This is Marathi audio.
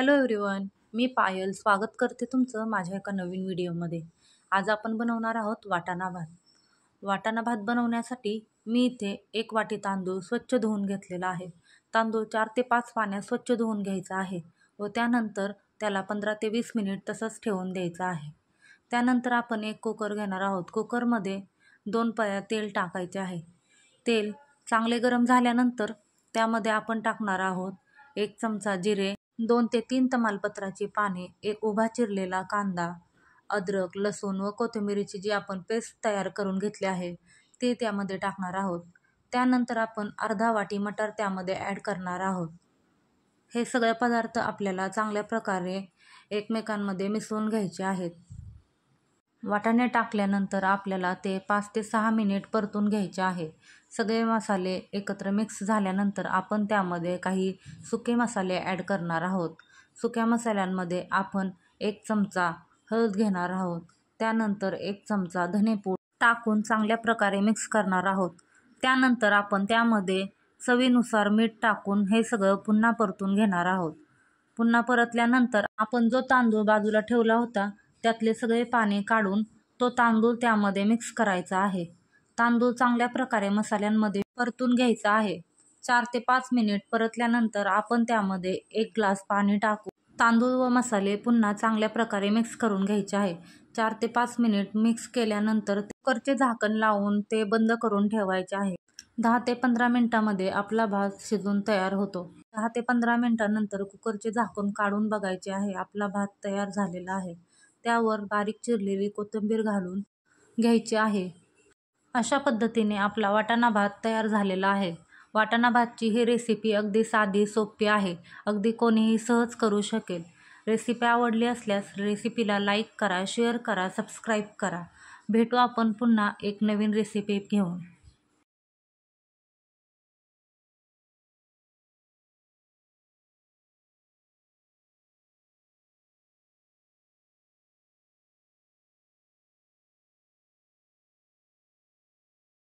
हॅलो एव्हरीवन, मी पायल स्वागत करते तुमचं माझ्या एका नवीन व्हिडिओमध्ये. आज आपण बनवणार आहोत वाटाणा भात. वाटाणा भात बनवण्यासाठी मी इथे 1 वाटी तांदूळ स्वच्छ धुवून घेतलेला आहे. तांदूळ 4 ते 5 पाण्यात स्वच्छ धुवून घ्यायचा आहे व त्यानंतर त्याला 15 ते 20 मिनिट तसंच ठेवून द्यायचं आहे. त्यानंतर आपण एक कुकर घेणार आहोत. कुकरमध्ये 2 पळ्या तेल टाकायचे आहे. तेल चांगले गरम झाल्यानंतर त्यामध्ये आपण टाकणार आहोत 1 चमचा जिरे, 2 ते 3 तमालपत्राची पाने, 1 उभा चिरलेला कांदा, अद्रक, लसूण व कोथिंबीरीची जी आपण पेस्ट तयार करून घेतली आहे ते त्यामध्ये टाकणार आहोत. त्यानंतर आपण अर्धा वाटी मटार त्यामध्ये ॲड करणार आहोत. हे सगळे पदार्थ आपल्याला चांगल्या प्रकारे एकमेकांमध्ये मिसळून घ्यायचे आहेत. वाटाणे टाकल्यानंतर आपल्याला ते 5 ते 6 मिनिट परतून घ्यायचे आहे. सगळे मसाले एकत्र मिक्स झाल्यानंतर आपण त्यामध्ये काही सुके मसाले ॲड करणार आहोत. सुक्या मसाल्यांमध्ये आपण 1 चमचा हळद घेणार आहोत. त्यानंतर 1 चमचा धनेपूड टाकून चांगल्या प्रकारे मिक्स करणार आहोत. त्यानंतर आपण त्यामध्ये चवीनुसार मीठ टाकून हे सगळं पुन्हा परतून घेणार आहोत. पुन्हा परतल्यानंतर आपण जो तांदूळ बाजूला ठेवला होता त्यातले सगळे पाणी काढून तो तांदूळ त्यामध्ये मिक्स करायचा आहे. तांदूळ चांगल्या प्रकारे मसाल्यांमध्ये परतून घ्यायचा आहे. 4 ते 5 मिनिट परतल्यानंतर आपण त्यामध्ये 1 ग्लास पाणी टाकू तांदूळ व मसाले पुन्हा चांगल्या प्रकारे मिक्स करून घ्यायचे आहे. 4 ते 5 मिनिट मिक्स केल्यानंतर कुकरचे झाकण लावून ते बंद करून ठेवायचे आहे. 10 ते 15 मिनिटांमध्ये आपला भात शिजून तयार होतो. 10 ते 15 मिनिटांनंतर कुकरचे झाकण काढून बघायचे आहे. आपला भात तयार झालेला आहे. त्यावर बारीक चिरलेली कोथिंबीर घालून घ्यायची आहे. अशा पद्धतीने आपला वाटाणा भात तयार झालेला आहे. वाटाणा भातची ही रेसिपी अगदी साधी सोपी आहे. अगदी कोणीही सहज करू शकेल. रेसिपी आवडली असल्यास रेसिपीला लाईक करा, शेअर करा, सबस्क्राईब करा. भेटू आपण पुन्हा एक नवीन रेसिपी घेऊन.